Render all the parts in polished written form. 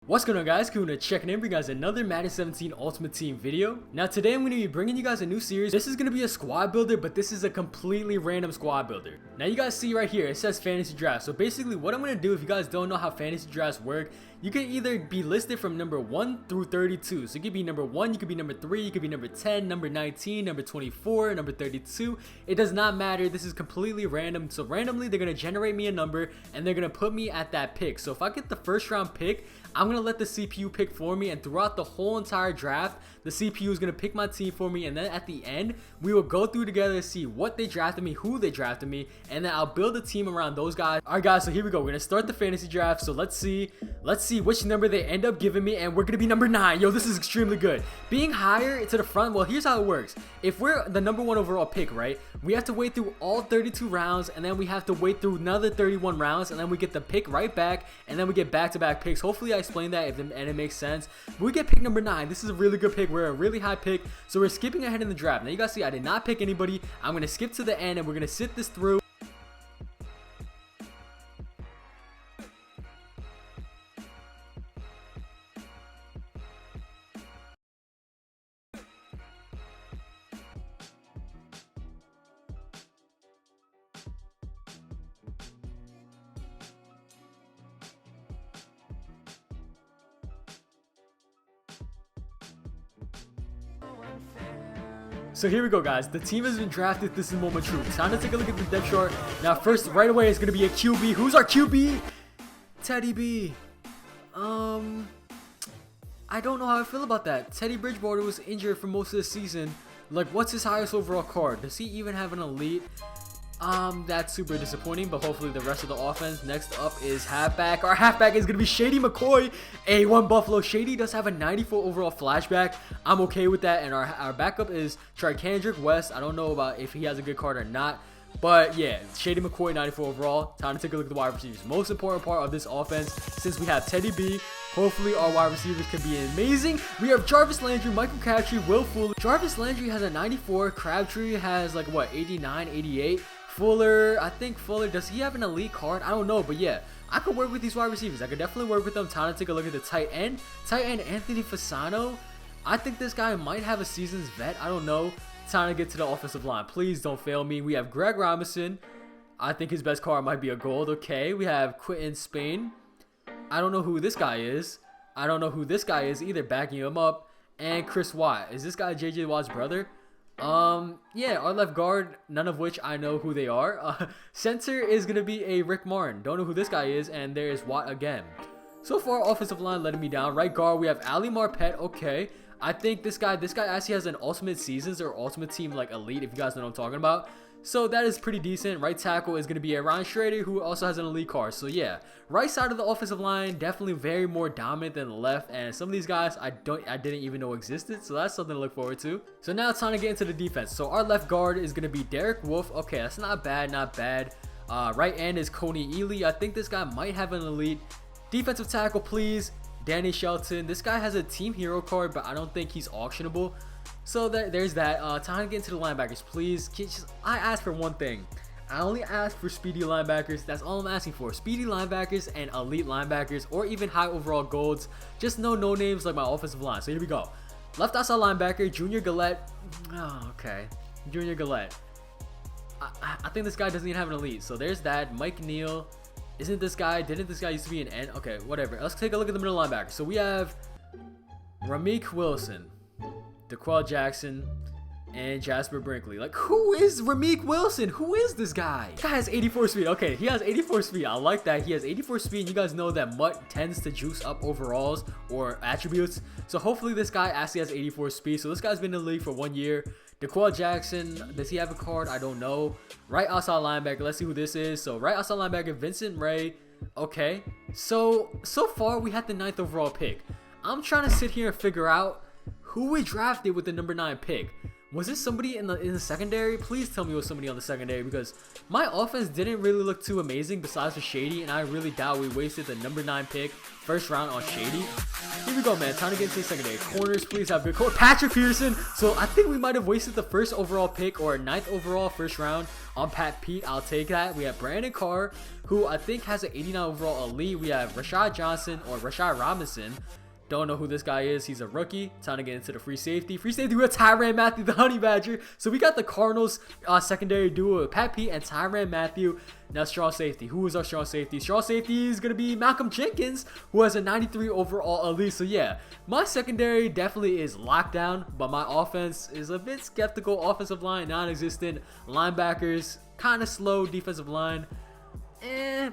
What's going on, guys? Kuna checking in for you guys another Madden 17 Ultimate Team video. Now today I'm going to be bringing you guys a new series. This is going to be a squad builder, but this is a completely random squad builder. Now you guys see right here, it says fantasy draft. So basically what I'm going to do, if you guys don't know how fantasy drafts work, you can either be listed from number 1 through 32. So you could be number 1, you could be number 3, you could be number 10, number 19, number 24, number 32. It does not matter. This is completely random. So randomly they're going to generate me a number and they're going to put me at that pick. So if I get the first round pick, I'm going to let the CPU pick for me, and throughout the whole entire draft, the CPU is going to pick my team for me, and then at the end, we will go through together to see what they drafted me, who they drafted me, and then I'll build a team around those guys. Alright guys, so here we go. We're going to start the fantasy draft, so let's see which number they end up giving me, and we're going to be number 9. Yo, this is extremely good. Being higher to the front, well, here's how it works. If we're the number 1 overall pick, right, we have to wait through all 32 rounds, and then we have to wait through another 31 rounds, and then we get the pick right back, and then we get back-to-back picks. Hopefully I explained that and it makes sense. We get pick number 9. This is a really good pick. We're a really high pick, so we're skipping ahead in the draft. Now you guys see I did not pick anybody. I'm going to skip to the end, and we're going to sit this through. So here we go, guys. The team has been drafted. This is moment truth. Time to take a look at the depth chart. Now, first, right away, it's going to be a QB. Who's our QB? Teddy B. I don't know how I feel about that. Teddy Bridgewater was injured for most of the season. Like, what's his highest overall card? Does he even have an elite? That's super disappointing, but hopefully the rest of the offense. Next up is halfback. Our halfback is going to be Shady McCoy, A1 Buffalo. Shady does have a 94 overall flashback. I'm okay with that, and our backup is Tricandrick West. I don't know about if he has a good card or not, but yeah, Shady McCoy, 94 overall. Time to take a look at the wide receivers. Most important part of this offense, since we have Teddy B, hopefully our wide receivers can be amazing. We have Jarvis Landry, Michael Crabtree, Will Fuller. Jarvis Landry has a 94. Crabtree has like what, 89, 88. Fuller, I think Fuller, does he have an elite card? I don't know, but yeah, I could work with these wide receivers. I could definitely work with them. Time to take a look at the tight end. Tight end Anthony Fasano. I think this guy might have a season's vet. I don't know. Time to get to the offensive line. Please don't fail me. We have Greg Robinson. I think his best card might be a gold. Okay, we have Quentin Spain. I don't know who this guy is. I don't know who this guy is either, backing him up. And Chris Watt. Is this guy JJ Watt's brother? Yeah, our left guard, none of which I know who they are. Center is going to be a Rick Martin. Don't know who this guy is, and there is Watt again. So far, offensive line letting me down. Right guard, we have Ali Marpet. Okay, I think this guy actually has an ultimate seasons or ultimate team like elite, if you guys know what I'm talking about. So that is pretty decent. Right tackle is going to be a Ryan Schrader, who also has an elite card. So yeah, right side of the offensive line definitely very more dominant than the left, and some of these guys I didn't even know existed. So that's something to look forward to. So now it's time to get into the defense. So our left guard is going to be Derek Wolfe. Okay, that's not bad, not bad. Right end is Coney Ely. I think this guy might have an elite. Defensive tackle, please, Danny Shelton. This guy has a team hero card, but I don't think he's auctionable. So there's that. Time to get into the linebackers, please. I asked for one thing. I only asked for speedy linebackers. That's all I'm asking for. Speedy linebackers and elite linebackers, or even high overall golds. Just no names like my offensive line. So here we go. Left outside linebacker, Junior Gillette. Oh, okay. Junior Gillette. I think this guy doesn't even have an elite. So there's that. Mike Neal. Didn't this guy used to be an end? Okay, whatever. Let's take a look at the middle linebacker. So we have Ramik Wilson, DeQuell Jackson, and Jasper Brinkley. Like, who is Ramik Wilson? Who is this guy? This guy has 84 speed. Okay, he has 84 speed. I like that. He has 84 speed. You guys know that Mutt tends to juice up overalls or attributes. So hopefully this guy actually has 84 speed. So this guy's been in the league for 1 year. DeQuell Jackson, does he have a card? I don't know. Right outside linebacker. Let's see who this is. So right outside linebacker, Vincent Ray. Okay. So far we had the 9th overall pick. I'm trying to sit here and figure out who we drafted with the number 9 pick. Was this somebody in the secondary? Please tell me it was somebody on the secondary, because my offense didn't really look too amazing besides for Shady, and I really doubt we wasted the number 9 pick first round on Shady. Here we go, man. Time to get into the secondary. Corners, please have good corner. Patrick Peterson. So I think we might have wasted the first overall pick or 9th overall first round on Pat Pete. I'll take that. We have Brandon Carr, who I think has an 89 overall elite. We have Rashad Johnson or Rashad Robinson. Don't know who this guy is. He's a rookie. Time to get into the free safety. Free safety with Tyrann Mathieu, the Honey Badger. So we got the Cardinals secondary duo with Pat Pete and Tyrann Mathieu. Now strong safety. Who is our strong safety? Strong safety is going to be Malcolm Jenkins, who has a 93 overall elite. So yeah, my secondary definitely is locked down, but my offense is a bit skeptical. Offensive line, non-existent. Linebackers, kind of slow. Defensive line,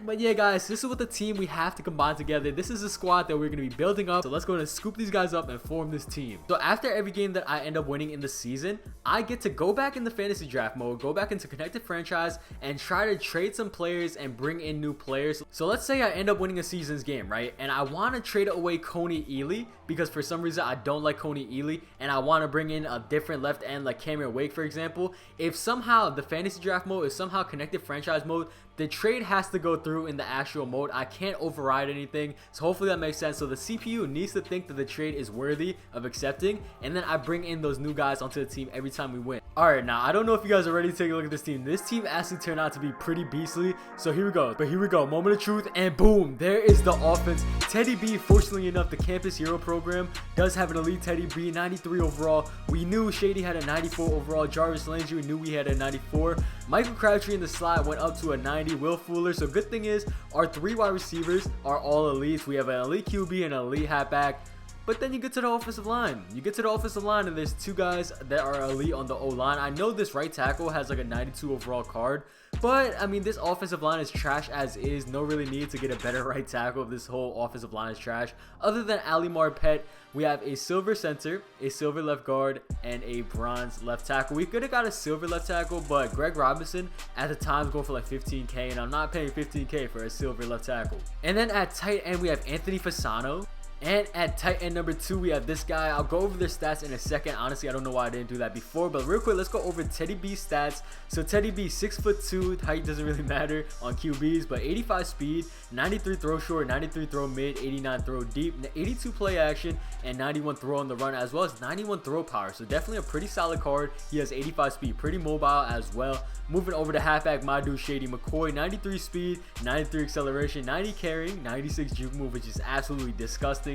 but yeah, guys, this is what the team we have to combine together. This is a squad that we're going to be building up. So let's go and scoop these guys up and form this team. So after every game that I end up winning in the season, I get to go back in the fantasy draft mode, go back into connected franchise, and try to trade some players and bring in new players. So let's say I end up winning a season's game, right? And I want to trade away Coney Ely because for some reason I don't like Coney Ely, and I want to bring in a different left end like Cameron Wake, for example. If somehow the fantasy draft mode is somehow connected franchise mode, the trade has to go through in the actual mode. I can't override anything, so hopefully that makes sense. So the CPU needs to think that the trade is worthy of accepting, and then I bring in those new guys onto the team every time we win. Alright, now I don't know if you guys are ready to take a look at this team. This team actually turned out to be pretty beastly, so here we go. But here we go, moment of truth, and boom, there is the offense. Teddy B, fortunately enough, the Campus Hero program does have an elite Teddy B, 93 overall. We knew Shady had a 94 overall. Jarvis Landry, we knew we had a 94. Michael Crabtree in the slot went up to a 90. Will Fuller. So good thing is our 3 wide receivers are all elites. We have an elite QB and an elite halfback. But then you get to the offensive line. And there's 2 guys that are elite on the O-line. I know this right tackle has like a 92 overall card, but I mean, this offensive line is trash as is. No really need to get a better right tackle if this whole offensive line is trash. Other than Ali Marpet, we have a silver center, a silver left guard, and a bronze left tackle. We could have got a silver left tackle, but Greg Robinson at the time is going for like 15K, and I'm not paying 15K for a silver left tackle. And then at tight end, we have Anthony Fasano. And at tight end number 2, we have this guy. I'll go over their stats in a second. Honestly, I don't know why I didn't do that before, but real quick, let's go over Teddy B's stats. So Teddy B, 6'2", height doesn't really matter on QBs, but 85 speed, 93 throw short, 93 throw mid, 89 throw deep, 82 play action, and 91 throw on the run, as well as 91 throw power. So definitely a pretty solid card. He has 85 speed, pretty mobile as well. Moving over to halfback, my dude Shady McCoy, 93 speed, 93 acceleration, 90 carrying, 96 juke move, which is absolutely disgusting.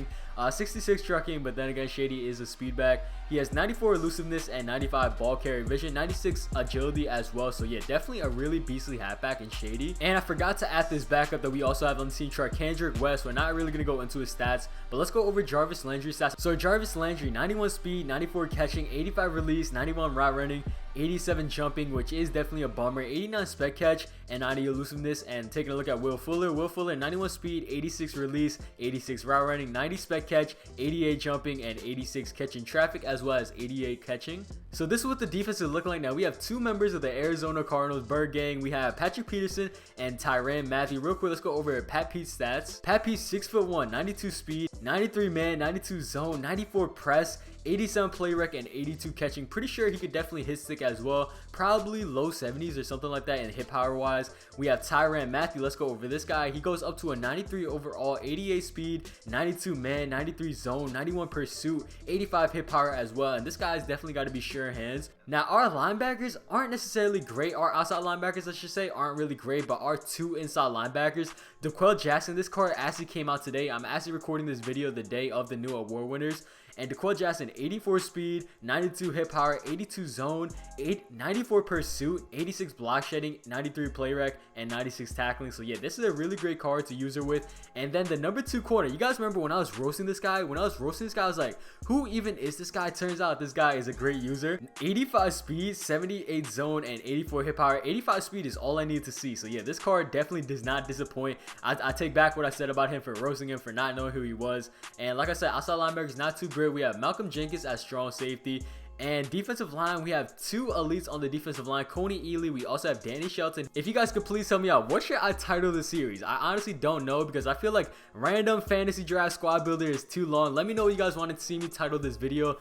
66 trucking, but then again, Shady is a speed back. He has 94 elusiveness and 95 ball carry vision, 96 agility as well. So yeah, definitely a really beastly halfback in Shady. And I forgot to add this backup that we also have on the team, Kendrick West. We're not really going to go into his stats, but let's go over Jarvis Landry stats. So Jarvis Landry, 91 speed, 94 catching, 85 release, 91 route running, 87 jumping, which is definitely a bummer, 89 spec catch, and 90 elusiveness. And taking a look at Will Fuller, 91 speed, 86 release, 86 route running, 90 spec catch, 88 jumping, and 86 catching traffic, as well as 88 catching. So this is what the defense is looking like now. We have 2 members of the Arizona Cardinals Bird Gang. We have Patrick Peterson and Tyrann Mathieu. Real quick, let's go over Pat Pete's stats. Pat Pete, 6'1", 92 speed, 93 man, 92 zone, 94 press, 87 play rec, and 82 catching. Pretty sure he could definitely hit stick as well. Probably low 70s or something like that in hit power wise. We have Tyrann Mathieu. Let's go over this guy. He goes up to a 93 overall, 88 speed, 92 man, 93 zone, 91 pursuit, 85 hit power as well. And this guy's definitely got to be sure hands. Now our linebackers aren't necessarily great. Our outside linebackers, I should say, aren't really great, but our 2 inside linebackers, DeQuell Jackson, this card actually came out today. I'm actually recording this video the day of the new award winners. And DeQuell Jackson, 84 speed, 92 hit power, 82 zone, 94 pursuit, 86 block shedding, 93 play rec, and 96 tackling. So yeah, this is a really great card to use her with. And then the number 2 corner, you guys remember when I was roasting this guy? I was like, who even is this guy? Turns out this guy is a great user. 85 speed, 78 zone, and 84 hit power. 85 speed is all I need to see. So yeah, this card definitely does not disappoint. I take back what I said about him for roasting him, for not knowing who he was. And like I said, outside linebackers not too great. We have Malcolm Jenkins as strong safety. And defensive line, we have 2 elites on the defensive line, Coney Ely. We also have Danny Shelton. If you guys could please tell me out, what should I title the series? I honestly don't know, because I feel like Random Fantasy Draft Squad Builder is too long. Let me know what you guys wanted to see me title this video.